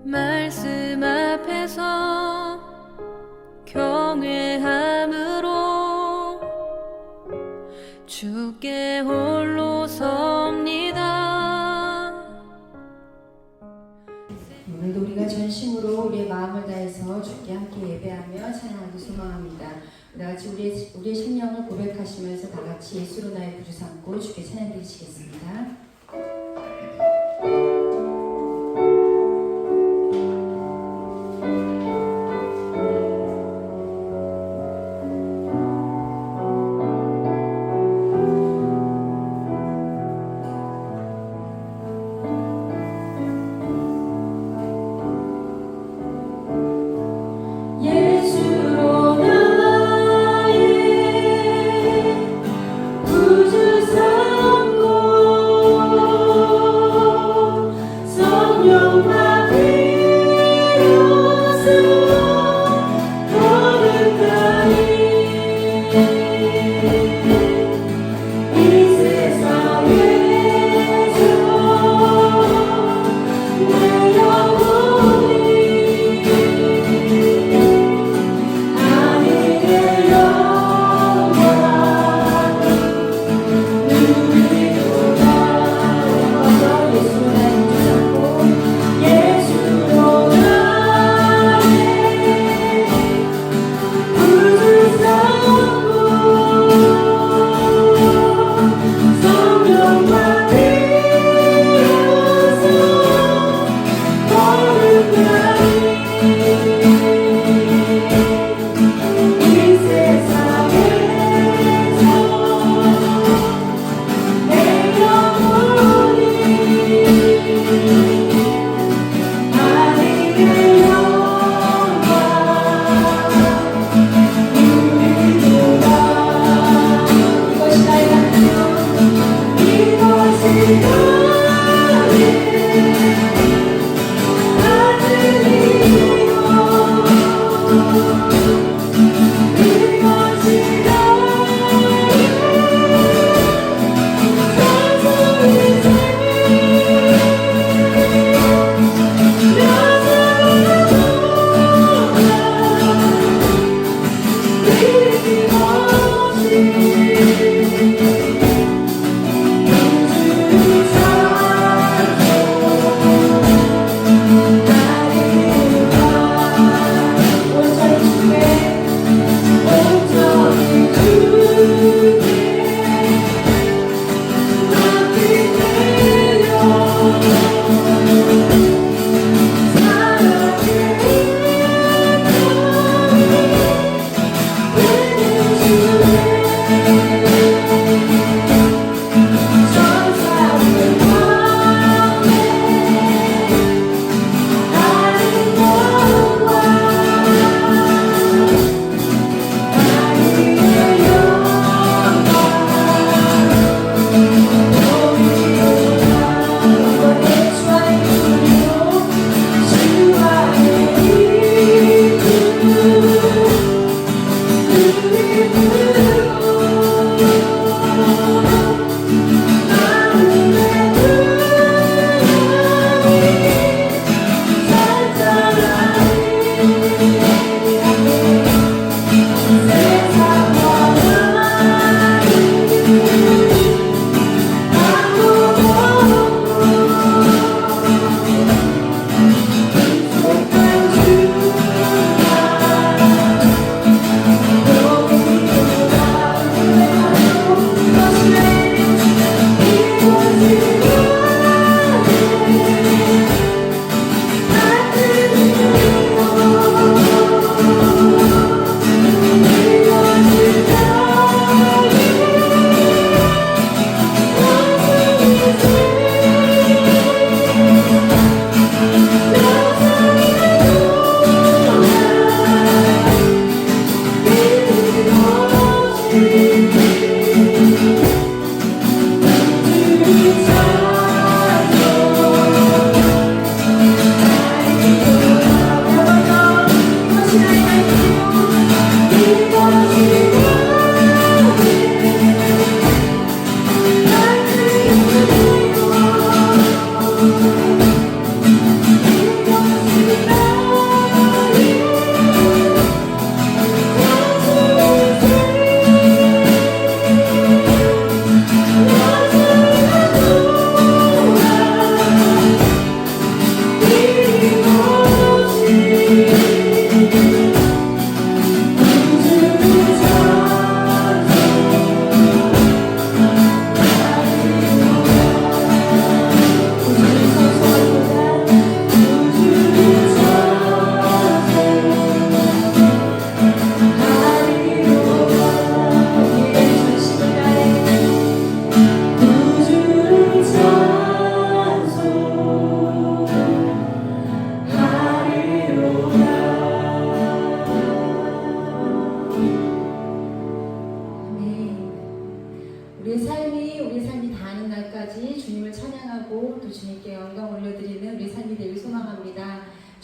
말씀 앞에서 경외함으로 주께 홀로 섭니다. 오늘도 우리가 전심으로 우리의 마음을 다해서 주께 함께 예배하며 찬양하기 소망합니다. 우리같이 우리의 심령을 고백하시면서 다같이 예수로 나의 구주 삼고 주께 찬양 드리시겠습니다. 구주 삼고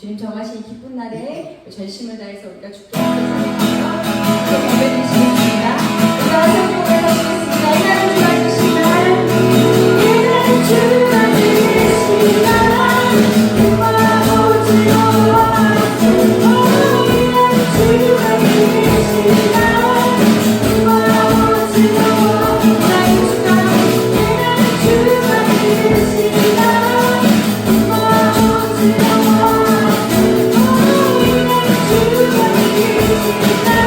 주님 정하신 이 기쁜 날에 전심을 다해서 우리가 주께 함께 찬양하며 예배드리시겠습니다. 우리가 성령을 하시겠습니다. 이 날은 주가 주신 날, 이 날은 주가 주신 날, 기뻐하고 즐거워하고 이 날은 주가 주신 날, 기뻐하고 즐거워하고 나의 주가 이 날은 주가 주신 날, 기뻐하고 즐거워하고 주가 주신 날,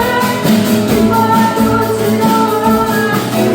기뻐하고 즐거워하고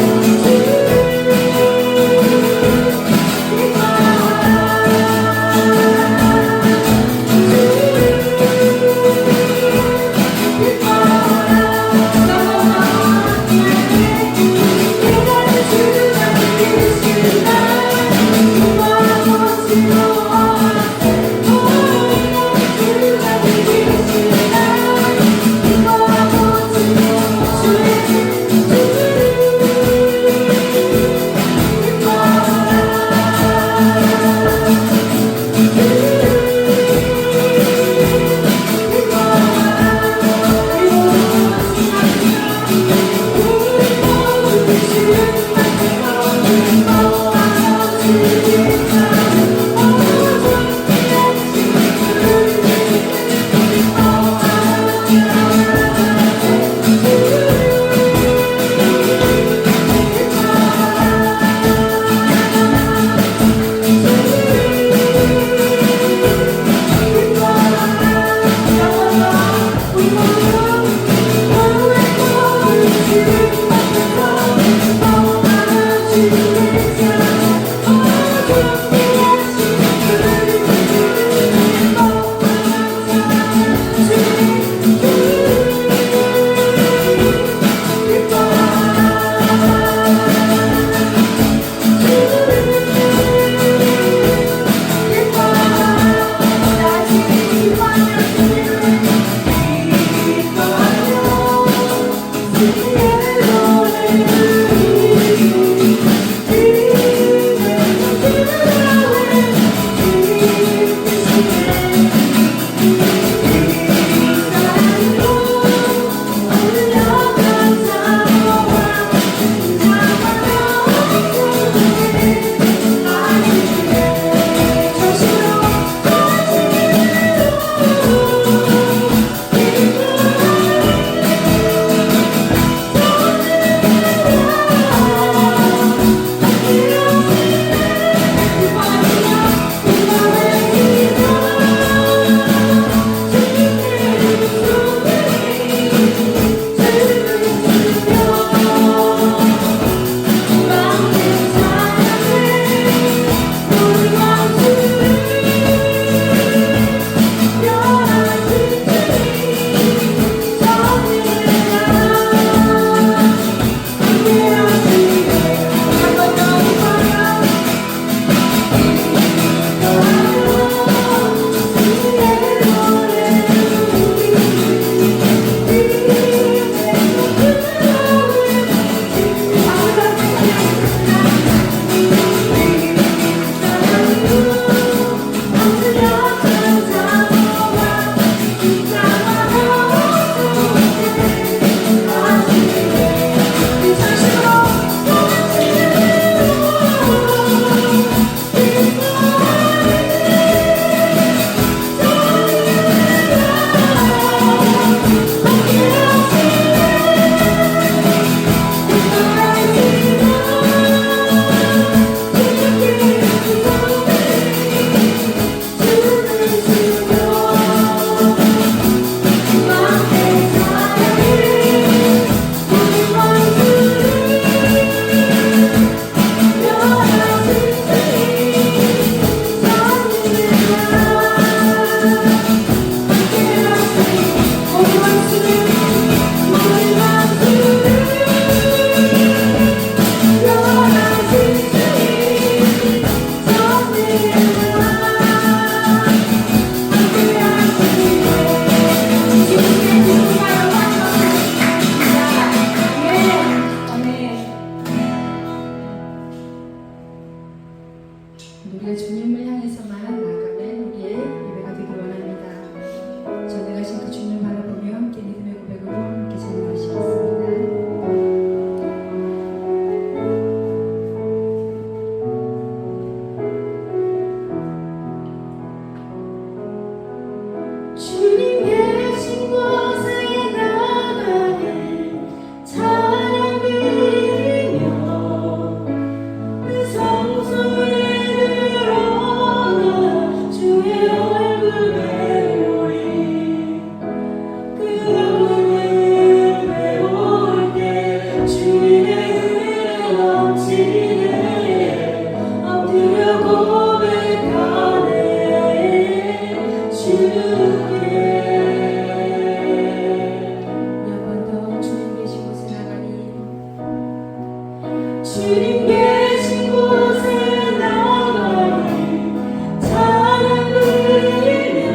주님 계신 곳에 나가니 찬양 들리며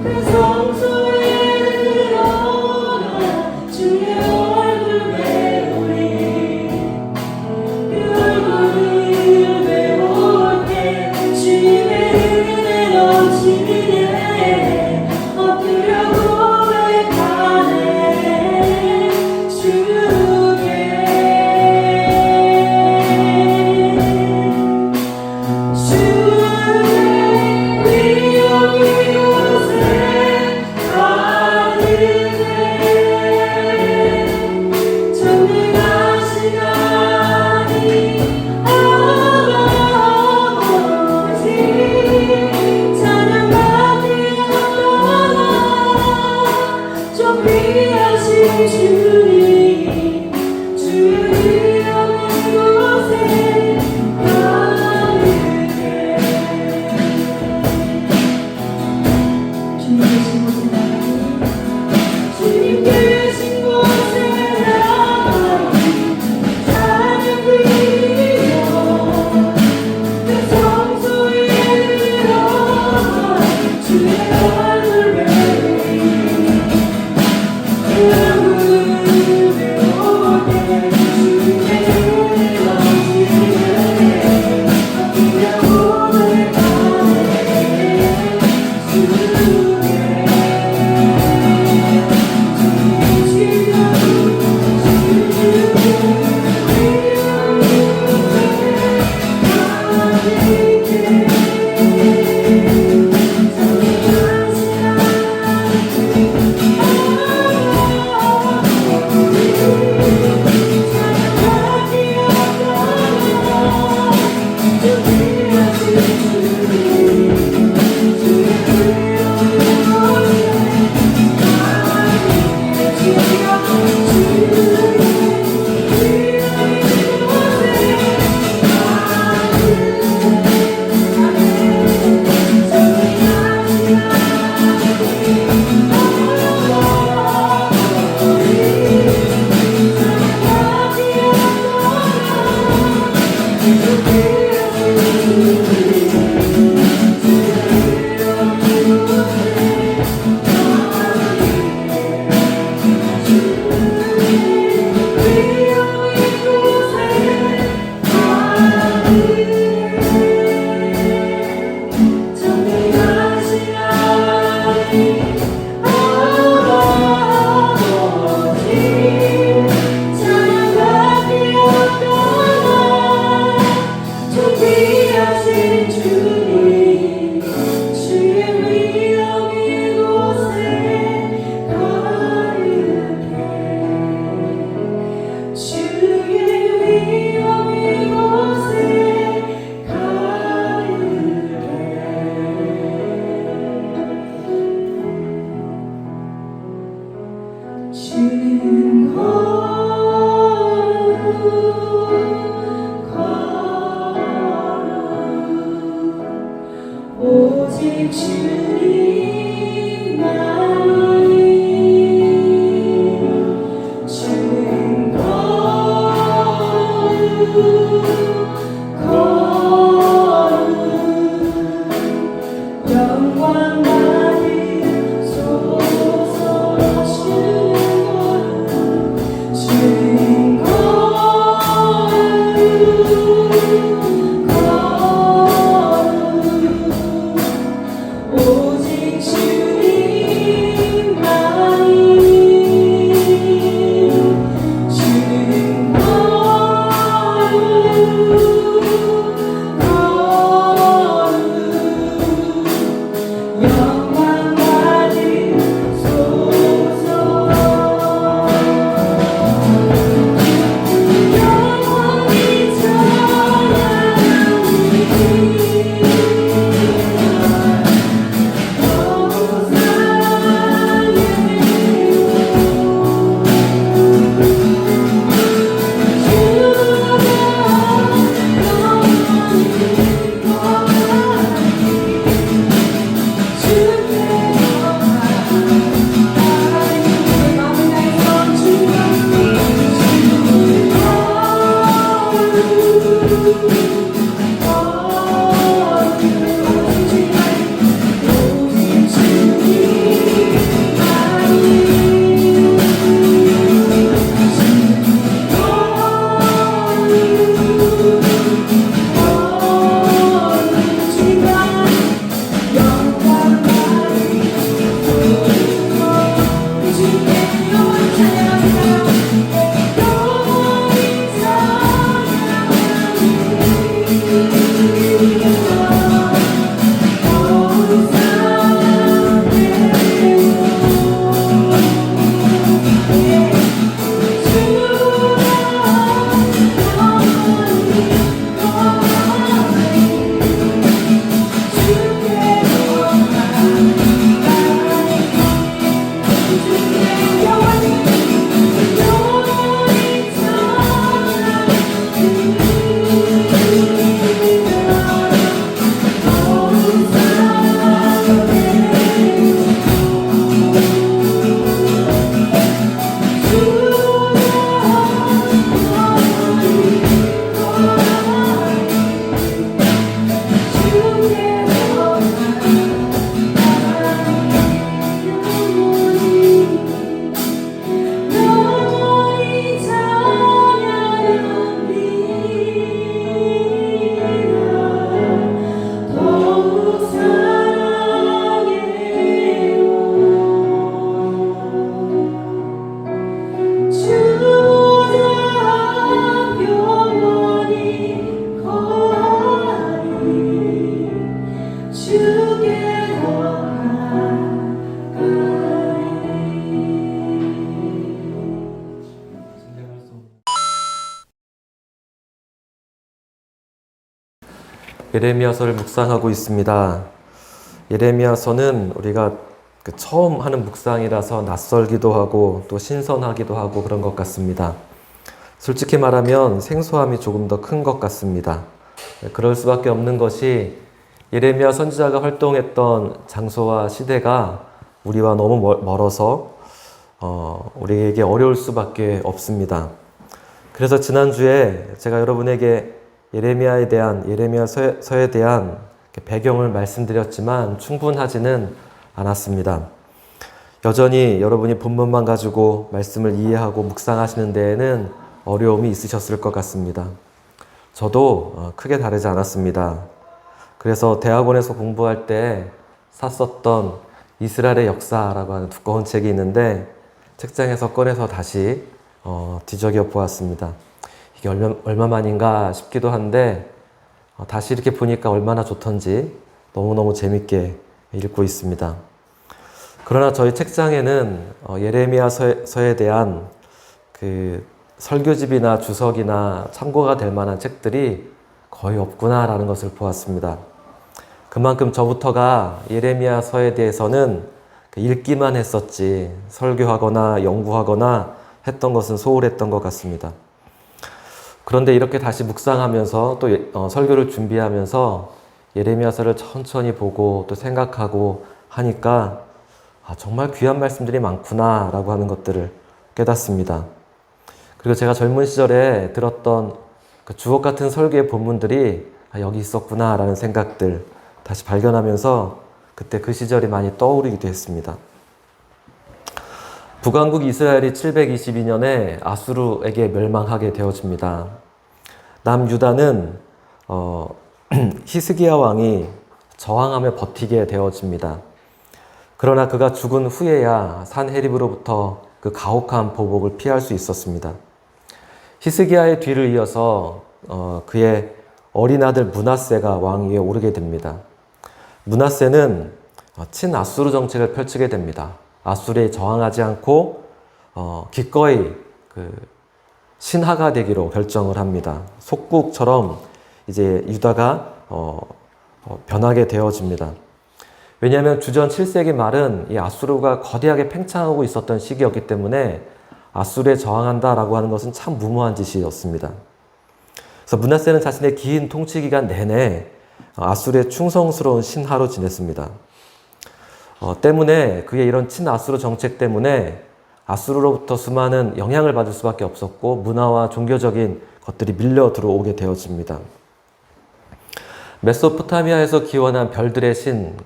그 성소에 들어가 주의 얼굴 배우리 그 얼굴을 배울 때 주님의 은혜 넘치네 엎드려 고백하네 오직 주님만이 주는 거룩 영광 받으소서 주는 거룩 오직 주님만이 주는 거룩 영광 받으소서 영원히 전하니 예레미야서를 묵상하고 있습니다. 예레미야서는 우리가 처음 하는 묵상이라서 낯설기도 하고 또 신선하기도 하고 그런 것 같습니다. 솔직히 말하면 생소함이 조금 더 큰 것 같습니다. 그럴 수밖에 없는 것이 예레미야 선지자가 활동했던 장소와 시대가 우리와 너무 멀어서 우리에게 어려울 수밖에 없습니다. 그래서 지난주에 제가 여러분에게 예레미야서에 대한 배경을 말씀드렸지만 충분하지는 않았습니다. 여전히 여러분이 본문만 가지고 말씀을 이해하고 묵상하시는 데에는 어려움이 있으셨을 것 같습니다. 저도 크게 다르지 않았습니다. 그래서 대학원에서 공부할 때 샀었던 이스라엘의 역사라고 하는 두꺼운 책이 있는데 책장에서 꺼내서 다시 뒤적여 보았습니다. 이게 얼마만인가 싶기도 한데 다시 이렇게 보니까 얼마나 좋던지 너무너무 재밌게 읽고 있습니다. 그러나 저희 책장에는 예레미야서에 대한 그 설교집이나 주석이나 참고가 될 만한 책들이 거의 없구나라는 것을 보았습니다. 그만큼 저부터가 예레미야서에 대해서는 읽기만 했었지 설교하거나 연구하거나 했던 것은 소홀했던 것 같습니다. 그런데 이렇게 다시 묵상하면서 또 설교를 준비하면서 예레미야서를 천천히 보고 또 생각하고 하니까 정말 귀한 말씀들이 많구나 라고 하는 것들을 깨닫습니다. 그리고 제가 젊은 시절에 들었던 그 주옥 같은 설교의 본문들이 여기 있었구나 라는 생각들 다시 발견하면서 그때 그 시절이 많이 떠오르기도 했습니다. 북왕국 이스라엘이 722년에 아수르에게 멸망하게 되어집니다. 남유다는 히스기야 왕이 저항하며 버티게 되어집니다. 그러나 그가 죽은 후에야 산헤립으로부터 그 가혹한 보복을 피할 수 있었습니다. 히스기야의 뒤를 이어서 그의 어린 아들 므낫세가 왕위에 오르게 됩니다. 므낫세는 친아수르 정책을 펼치게 됩니다. 아수르에 저항하지 않고 기꺼이 신하가 되기로 결정을 합니다. 속국처럼 이제 유다가 변하게 되어집니다. 왜냐하면 주전 7세기 말은 이 아수르가 거대하게 팽창하고 있었던 시기였기 때문에 아수르에 저항한다라고 하는 것은 참 무모한 짓이었습니다. 그래서 므낫세는 자신의 긴 통치 기간 내내 아수르의 충성스러운 신하로 지냈습니다. 때문에 그의 이런 친아수르 정책 때문에 아수르로부터 수많은 영향을 받을 수밖에 없었고 문화와 종교적인 것들이 밀려 들어오게 되어집니다. 메소포타미아에서 기원한 별들의 신,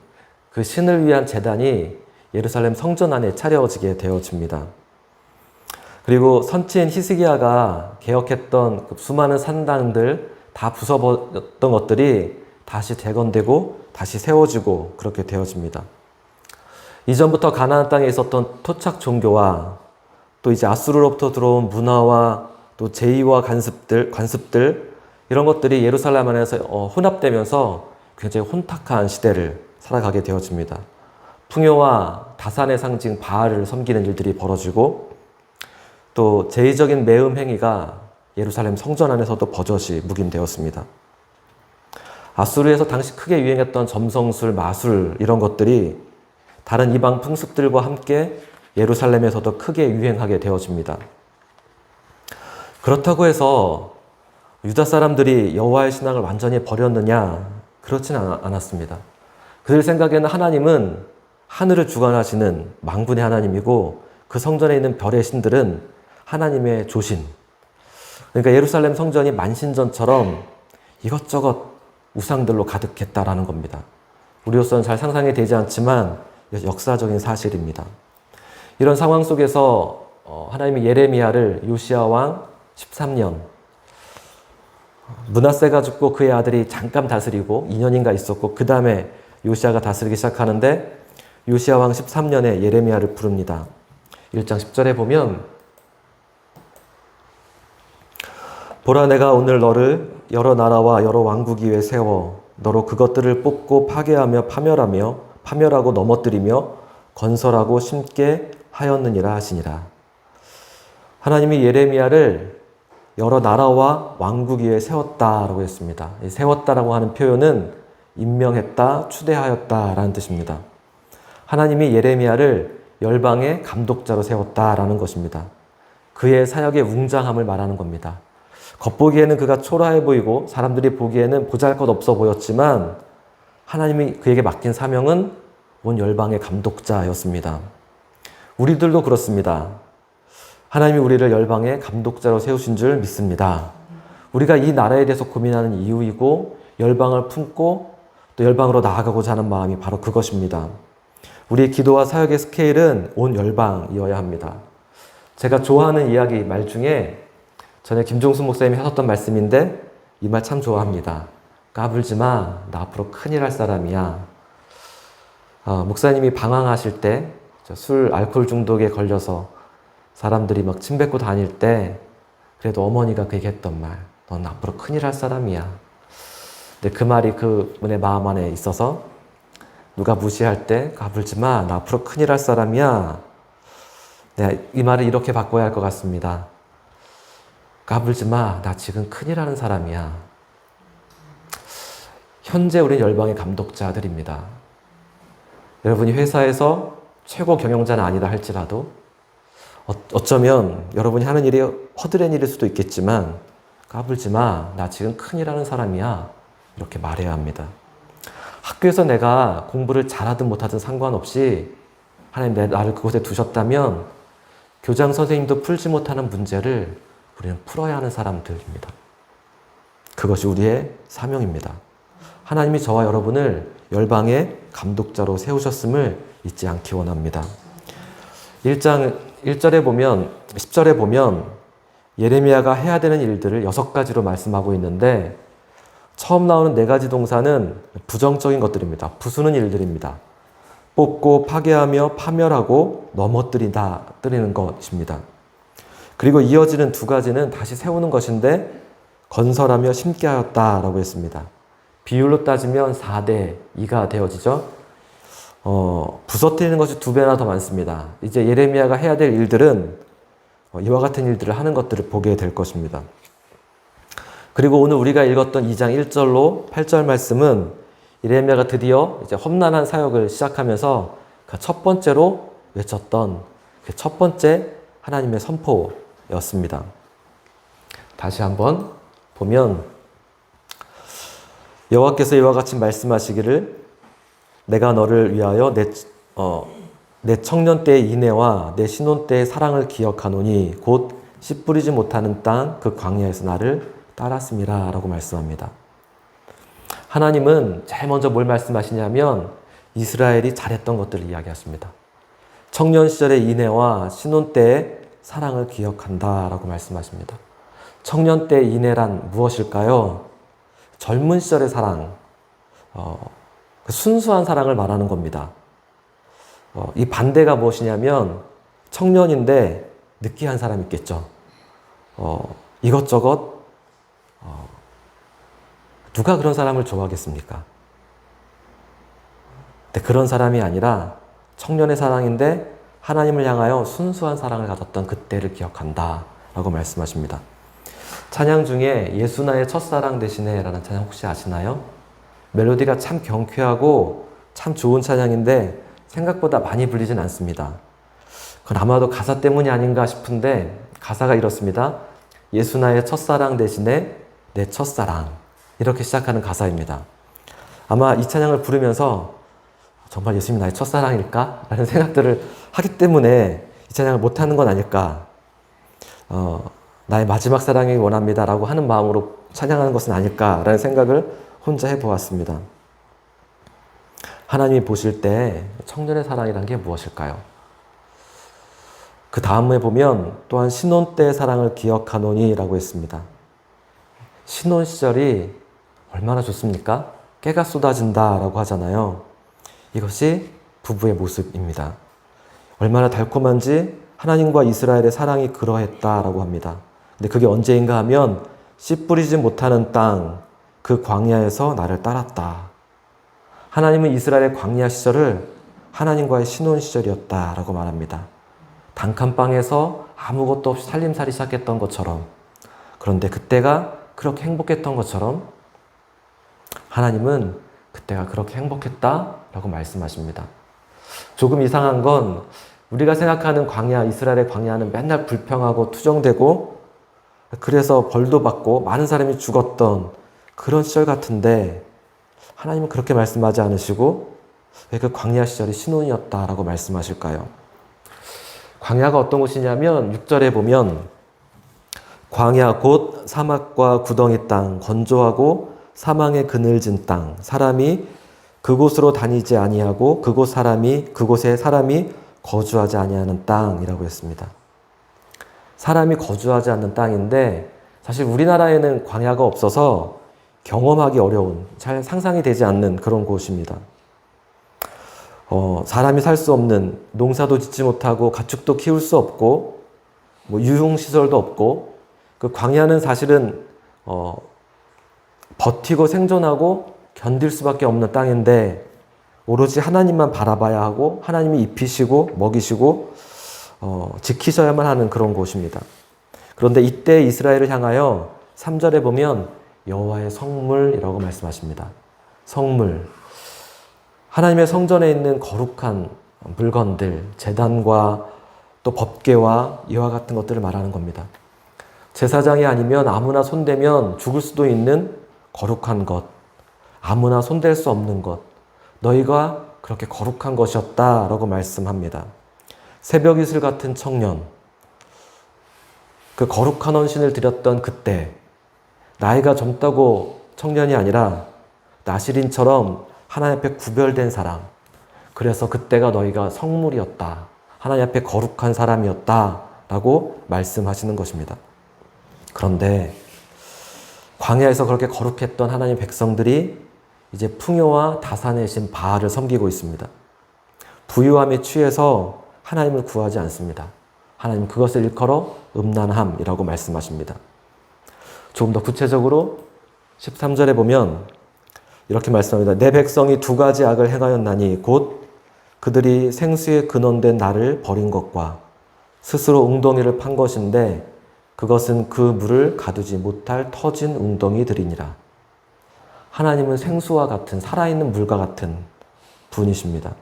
그 신을 위한 제단이 예루살렘 성전 안에 차려지게 되어집니다. 그리고 선친 히스기야가 개혁했던 그 수많은 산당들 다 부숴버렸던 것들이 다시 재건되고 다시 세워지고 그렇게 되어집니다. 이전부터 가나안 땅에 있었던 토착 종교와 또 이제 아수르로부터 들어온 문화와 또 제의와 관습들 이런 것들이 예루살렘 안에서 혼합되면서 굉장히 혼탁한 시대를 살아가게 되어집니다. 풍요와 다산의 상징 바알을 섬기는 일들이 벌어지고 또 제의적인 매음 행위가 예루살렘 성전 안에서도 버젓이 묵인되었습니다. 아수르에서 당시 크게 유행했던 점성술, 마술 이런 것들이 다른 이방 풍습들과 함께 예루살렘에서도 크게 유행하게 되어집니다. 그렇다고 해서 유다 사람들이 여호와의 신앙을 완전히 버렸느냐? 그렇진 않았습니다. 그들 생각에는 하나님은 하늘을 주관하시는 망군의 하나님이고 그 성전에 있는 별의 신들은 하나님의 조신. 그러니까 예루살렘 성전이 만신전처럼 이것저것 우상들로 가득했다라는 겁니다. 우리로서는 잘 상상이 되지 않지만 역사적인 사실입니다. 이런 상황 속에서 하나님이 예레미야를 요시야 왕 13년 므낫세가 죽고 그의 아들이 잠깐 다스리고 2년인가 있었고 그 다음에 요시야가 다스리기 시작하는데 요시야 왕 13년에 예레미야를 부릅니다. 1장 10절에 보면 보라 내가 오늘 너를 여러 나라와 여러 왕국 위에 세워 너로 그것들을 뽑고 파괴하며 파멸하고 넘어뜨리며 건설하고 심게 하였느니라 하시니라. 하나님이 예레미야를 여러 나라와 왕국 위에 세웠다라고 했습니다. 이 세웠다라고 하는 표현은 임명했다, 추대하였다라는 뜻입니다. 하나님이 예레미야를 열방의 감독자로 세웠다라는 것입니다. 그의 사역의 웅장함을 말하는 겁니다. 겉보기에는 그가 초라해 보이고 사람들이 보기에는 보잘것없어 보였지만 하나님이 그에게 맡긴 사명은 온 열방의 감독자였습니다. 우리들도 그렇습니다. 하나님이 우리를 열방의 감독자로 세우신 줄 믿습니다. 우리가 이 나라에 대해서 고민하는 이유이고 열방을 품고 또 열방으로 나아가고자 하는 마음이 바로 그것입니다. 우리의 기도와 사역의 스케일은 온 열방이어야 합니다. 제가 좋아하는 이야기 말 중에 전에 김종수 목사님이 하셨던 말씀인데 이 말 참 좋아합니다. 까불지 마. 나 앞으로 큰일 할 사람이야. 목사님이 방황하실 때 술, 알코올 중독에 걸려서 사람들이 막 침뱉고 다닐 때 그래도 어머니가 그 얘기했던 말. 넌 앞으로 큰일 할 사람이야. 근데 그 말이 그분의 마음 안에 있어서 누가 무시할 때 까불지 마. 나 앞으로 큰일 할 사람이야. 내가 이 말을 이렇게 바꿔야 할 것 같습니다. 까불지 마. 나 지금 큰일 하는 사람이야. 현재 우리 열방의 감독자들입니다. 여러분이 회사에서 최고 경영자는 아니다 할지라도 어쩌면 여러분이 하는 일이 허드렛 일일 수도 있겠지만 까불지 마. 나 지금 큰일 하는 사람이야. 이렇게 말해야 합니다. 학교에서 내가 공부를 잘하든 못하든 상관없이 하나님 나를 그곳에 두셨다면 교장 선생님도 풀지 못하는 문제를 우리는 풀어야 하는 사람들입니다. 그것이 우리의 사명입니다. 하나님이 저와 여러분을 열방의 감독자로 세우셨음을 잊지 않기 원합니다. 1장 1절에 보면 10절에 보면 예레미야가 해야 되는 일들을 6가지로 말씀하고 있는데 처음 나오는 4가지 동사는 부정적인 것들입니다. 부수는 일들입니다. 뽑고 파괴하며 파멸하고 넘어뜨리는 것입니다. 그리고 이어지는 2가지는 다시 세우는 것인데 건설하며 심게 하였다라고 했습니다. 비율로 따지면 4대 2가 되어지죠. 부서뜨리는 것이 2배나 더 많습니다. 이제 예레미야가 해야 될 일들은 이와 같은 일들을 하는 것들을 보게 될 것입니다. 그리고 오늘 우리가 읽었던 2장 1절로 8절 말씀은 예레미야가 드디어 이제 험난한 사역을 시작하면서 그 첫 번째로 외쳤던 그 첫 번째 하나님의 선포였습니다. 다시 한번 보면 여호와께서 이와 같이 말씀하시기를 내가 너를 위하여 내 청년 때의 인애와 내 신혼 때의 사랑을 기억하노니 곧 씨 뿌리지 못하는 땅 그 광야에서 나를 따랐음이라 라고 말씀합니다. 하나님은 제일 먼저 뭘 말씀하시냐면 이스라엘이 잘했던 것들을 이야기하십니다. 청년 시절의 인애와 신혼 때의 사랑을 기억한다 라고 말씀하십니다. 청년 때의 인애란 무엇일까요? 젊은 시절의 사랑, 순수한 사랑을 말하는 겁니다. 이 반대가 무엇이냐면 청년인데 느끼한 사람이 있겠죠. 이것저것 누가 그런 사람을 좋아하겠습니까? 근데 그런 사람이 아니라 청년의 사랑인데 하나님을 향하여 순수한 사랑을 가졌던 그때를 기억한다 라고 말씀하십니다. 찬양 중에 예수 나의 첫사랑 되시네 라는 찬양 혹시 아시나요? 멜로디가 참 경쾌하고 참 좋은 찬양인데 생각보다 많이 불리진 않습니다. 그건 아마도 가사 때문이 아닌가 싶은데 가사가 이렇습니다. 예수 나의 첫사랑 대신에 내 첫사랑 이렇게 시작하는 가사입니다. 아마 이 찬양을 부르면서 정말 예수님이 나의 첫사랑일까? 라는 생각들을 하기 때문에 이 찬양을 못하는 건 아닐까? 나의 마지막 사랑이 원합니다 라고 하는 마음으로 찬양하는 것은 아닐까라는 생각을 혼자 해보았습니다. 하나님이 보실 때 청년의 사랑이란 게 무엇일까요? 그 다음에 보면 또한 신혼 때의 사랑을 기억하노니 라고 했습니다. 신혼 시절이 얼마나 좋습니까? 깨가 쏟아진다 라고 하잖아요. 이것이 부부의 모습입니다. 얼마나 달콤한지 하나님과 이스라엘의 사랑이 그러했다라고 합니다. 근데 그게 언제인가 하면 씨 뿌리지 못하는 땅, 그 광야에서 나를 따랐다. 하나님은 이스라엘의 광야 시절을 하나님과의 신혼 시절이었다라고 말합니다. 단칸방에서 아무것도 없이 살림살이 시작했던 것처럼 그런데 그때가 그렇게 행복했던 것처럼 하나님은 그때가 그렇게 행복했다라고 말씀하십니다. 조금 이상한 건 우리가 생각하는 광야, 이스라엘의 광야는 맨날 불평하고 투정되고 그래서 벌도 받고 많은 사람이 죽었던 그런 시절 같은데 하나님은 그렇게 말씀하지 않으시고 왜 그 광야 시절이 신혼이었다라고 말씀하실까요? 광야가 어떤 곳이냐면 6절에 보면 광야 곧 사막과 구덩이 땅, 건조하고 사망의 그늘진 땅, 사람이 그곳으로 다니지 아니하고 그곳에 사람이 거주하지 아니하는 땅이라고 했습니다. 사람이 거주하지 않는 땅인데 사실 우리나라에는 광야가 없어서 경험하기 어려운, 잘 상상이 되지 않는 그런 곳입니다. 사람이 살 수 없는, 농사도 짓지 못하고 가축도 키울 수 없고 유흥시설도 없고 그 광야는 사실은 버티고 생존하고 견딜 수밖에 없는 땅인데 오로지 하나님만 바라봐야 하고 하나님이 입히시고 먹이시고 지키셔야만 하는 그런 곳입니다. 그런데 이때 이스라엘을 향하여 3절에 보면 여호와의 성물이라고 말씀하십니다. 성물. 하나님의 성전에 있는 거룩한 물건들, 제단과 또 법궤와 이와 같은 것들을 말하는 겁니다. 제사장이 아니면 아무나 손대면 죽을 수도 있는 거룩한 것, 아무나 손댈 수 없는 것, 너희가 그렇게 거룩한 것이었다라고 말씀합니다. 새벽 이슬 같은 청년, 그 거룩한 헌신을 드렸던 그때, 나이가 젊다고 청년이 아니라 나시린처럼 하나님 앞에 구별된 사람, 그래서 그때가 너희가 성물이었다, 하나님 앞에 거룩한 사람이었다라고 말씀하시는 것입니다. 그런데 광야에서 그렇게 거룩했던 하나님 백성들이 이제 풍요와 다산의 신 바알을 섬기고 있습니다. 부유함에 취해서 하나님을 구하지 않습니다. 하나님 그것을 일컬어 음란함이라고 말씀하십니다. 조금 더 구체적으로 13절에 보면 이렇게 말씀합니다. 내 백성이 두 가지 악을 행하였나니 곧 그들이 생수의 근원된 나를 버린 것과 스스로 웅덩이를 판 것인데 그것은 그 물을 가두지 못할 터진 웅덩이들이니라. 하나님은 생수와 같은 살아있는 물과 같은 분이십니다.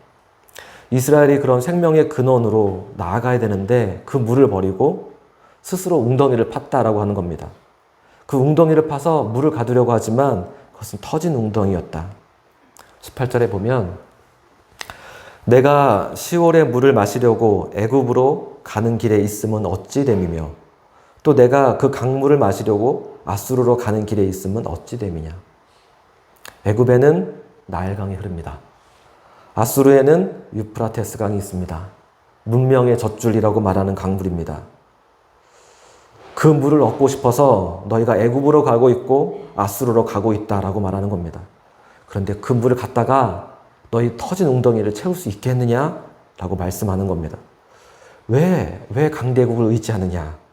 이스라엘이 그런 생명의 근원으로 나아가야 되는데 그 물을 버리고 스스로 웅덩이를 팠다라고 하는 겁니다. 그 웅덩이를 파서 물을 가두려고 하지만 그것은 터진 웅덩이였다. 18절에 보면 내가 시올의 물을 마시려고 애굽으로 가는 길에 있음은 어찌 됨이며 또 내가 그 강물을 마시려고 아수르로 가는 길에 있음은 어찌 됨이냐. 애굽에는 나일강이 흐릅니다. 아수르에는 유프라테스 강이 있습니다. 문명의 젖줄이라고 말하는 강물입니다. 그 물을 얻고 싶어서 너희가 애굽으로 가고 있고 아수르로 가고 있다라고 말하는 겁니다. 그런데 그 물을 갖다가 너희 터진 웅덩이를 채울 수 있겠느냐라고 말씀하는 겁니다. 왜 강대국을 의지하느냐?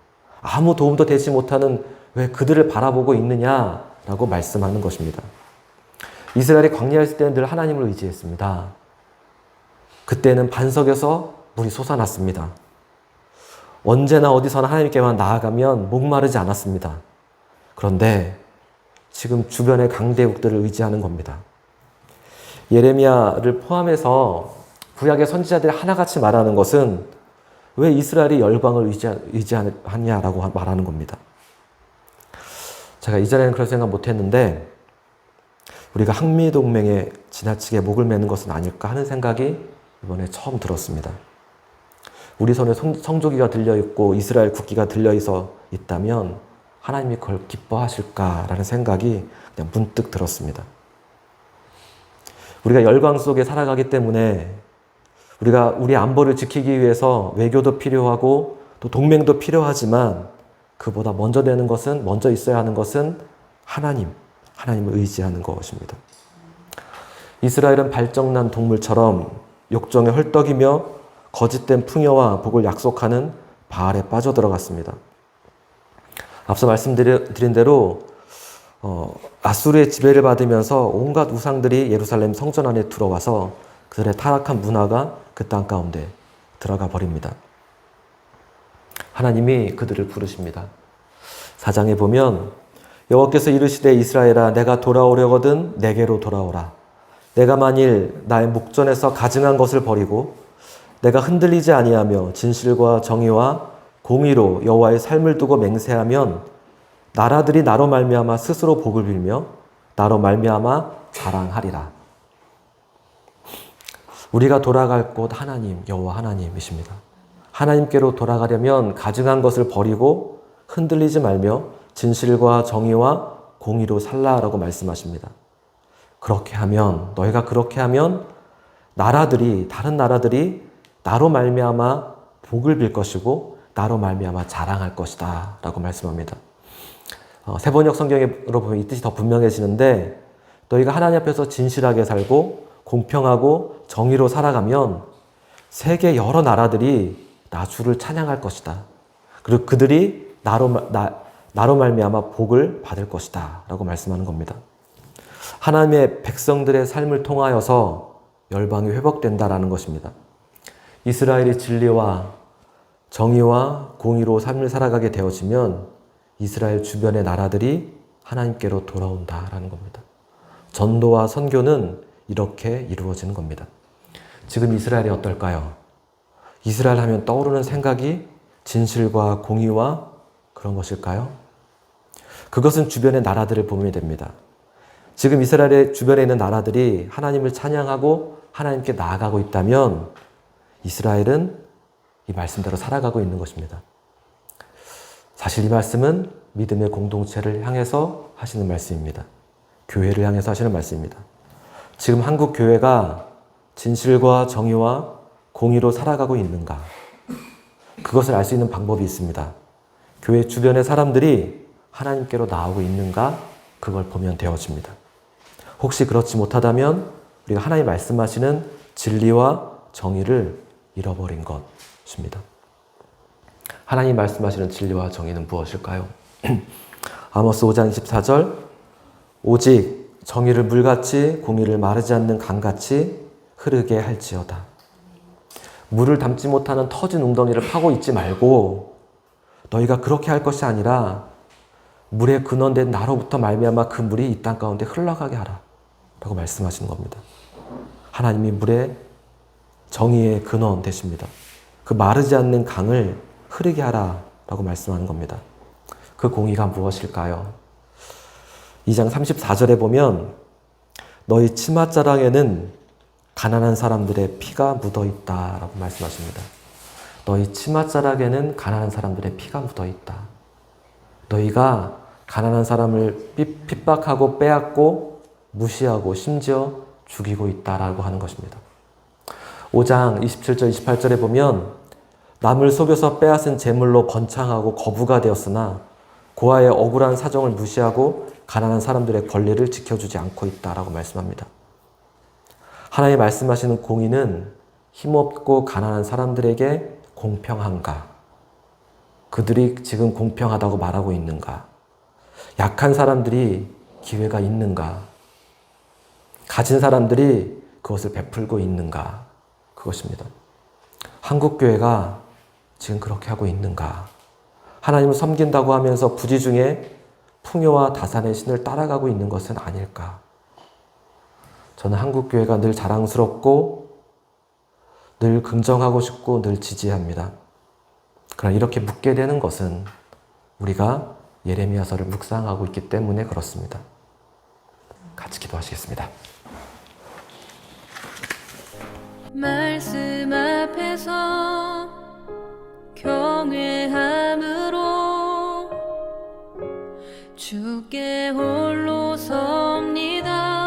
아무 도움도 되지 못하는 왜 그들을 바라보고 있느냐라고 말씀하는 것입니다. 이스라엘이 광야에 있을 때는 늘 하나님을 의지했습니다. 그때는 반석에서 물이 솟아났습니다. 언제나 어디서나 하나님께만 나아가면 목마르지 않았습니다. 그런데 지금 주변의 강대국들을 의지하는 겁니다. 예레미야를 포함해서 구약의 선지자들이 하나같이 말하는 것은 왜 이스라엘이 열방을 의지하냐라고 말하는 겁니다. 제가 이전에는 그런 생각 못했는데 우리가 한미동맹에 지나치게 목을 매는 것은 아닐까 하는 생각이 이번에 처음 들었습니다. 우리 손에 성조기가 들려있고 이스라엘 국기가 들려있어 있다면 하나님이 그걸 기뻐하실까라는 생각이 그냥 문득 들었습니다. 우리가 열광 속에 살아가기 때문에 우리가 우리 안보를 지키기 위해서 외교도 필요하고 또 동맹도 필요하지만 그보다 먼저 있어야 하는 것은 하나님을 의지하는 것입니다. 이스라엘은 발정난 동물처럼 욕정에 헐떡이며 거짓된 풍요와 복을 약속하는 바알에 빠져들어갔습니다. 앞서 말씀드린 대로 아수르의 지배를 받으면서 온갖 우상들이 예루살렘 성전 안에 들어와서 그들의 타락한 문화가 그 땅 가운데 들어가 버립니다. 하나님이 그들을 부르십니다. 4장에 보면 여호와께서 이르시되 이스라엘아 내가 돌아오려거든 내게로 돌아오라. 내가 만일 나의 목전에서 가증한 것을 버리고 내가 흔들리지 아니하며 진실과 정의와 공의로 여호와의 삶을 두고 맹세하면 나라들이 나로 말미암아 스스로 복을 빌며 나로 말미암아 자랑하리라. 우리가 돌아갈 곳 하나님, 여호와 하나님이십니다. 하나님께로 돌아가려면 가증한 것을 버리고 흔들리지 말며 진실과 정의와 공의로 살라라고 말씀하십니다. 그렇게 하면, 너희가 그렇게 하면 다른 나라들이 나로 말미암아 복을 빌 것이고 나로 말미암아 자랑할 것이다 라고 말씀합니다. 세번역 성경으로 보면 이 뜻이 더 분명해지는데, 너희가 하나님 앞에서 진실하게 살고 공평하고 정의로 살아가면 세계 여러 나라들이 나 주를 찬양할 것이다. 그리고 그들이 나로 말미암아 복을 받을 것이다 라고 말씀하는 겁니다. 하나님의 백성들의 삶을 통하여서 열방이 회복된다라는 것입니다. 이스라엘이 진리와 정의와 공의로 삶을 살아가게 되어지면 이스라엘 주변의 나라들이 하나님께로 돌아온다라는 겁니다. 전도와 선교는 이렇게 이루어지는 겁니다. 지금 이스라엘이 어떨까요? 이스라엘 하면 떠오르는 생각이 진실과 공의와 그런 것일까요? 그것은 주변의 나라들을 보면 됩니다. 지금 이스라엘의 주변에 있는 나라들이 하나님을 찬양하고 하나님께 나아가고 있다면 이스라엘은 이 말씀대로 살아가고 있는 것입니다. 사실 이 말씀은 믿음의 공동체를 향해서 하시는 말씀입니다. 교회를 향해서 하시는 말씀입니다. 지금 한국 교회가 진실과 정의와 공의로 살아가고 있는가? 그것을 알 수 있는 방법이 있습니다. 교회 주변의 사람들이 하나님께로 나오고 있는가? 그걸 보면 되어집니다. 혹시 그렇지 못하다면 우리가 하나님 말씀하시는 진리와 정의를 잃어버린 것입니다. 하나님 말씀하시는 진리와 정의는 무엇일까요? 아모스 5장 24절, 오직 정의를 물같이 공의를 마르지 않는 강같이 흐르게 할지어다. 물을 담지 못하는 터진 웅덩이를 파고 있지 말고 너희가 그렇게 할 것이 아니라 물의 근원된 나로부터 말미암아 그 물이 이 땅 가운데 흘러가게 하라 라고 말씀하시는 겁니다. 하나님이 물의 정의의 근원 되십니다. 그 마르지 않는 강을 흐르게 하라 라고 말씀하는 겁니다. 그 공의가 무엇일까요? 2장 34절에 보면 너희 치맛자락에는 가난한 사람들의 피가 묻어있다 라고 말씀하십니다. 너희 치맛자락에는 가난한 사람들의 피가 묻어있다. 너희가 가난한 사람을 핍박하고 빼앗고 무시하고 심지어 죽이고 있다라고 하는 것입니다. 5장 27절 28절에 보면 남을 속여서 빼앗은 재물로 번창하고 거부가 되었으나 고아의 억울한 사정을 무시하고 가난한 사람들의 권리를 지켜주지 않고 있다라고 말씀합니다. 하나님 말씀하시는 공의는 힘없고 가난한 사람들에게 공평한가? 그들이 지금 공평하다고 말하고 있는가? 약한 사람들이 기회가 있는가? 가진 사람들이 그것을 베풀고 있는가? 그것입니다. 한국교회가 지금 그렇게 하고 있는가? 하나님을 섬긴다고 하면서 부지 중에 풍요와 다산의 신을 따라가고 있는 것은 아닐까? 저는 한국교회가 늘 자랑스럽고 늘 긍정하고 싶고 늘 지지합니다. 그러나 이렇게 묻게 되는 것은 우리가 예레미야서를 묵상하고 있기 때문에 그렇습니다. 같이 기도하시겠습니다. 말씀 앞에서 경외함으로 주께 홀로 섭니다.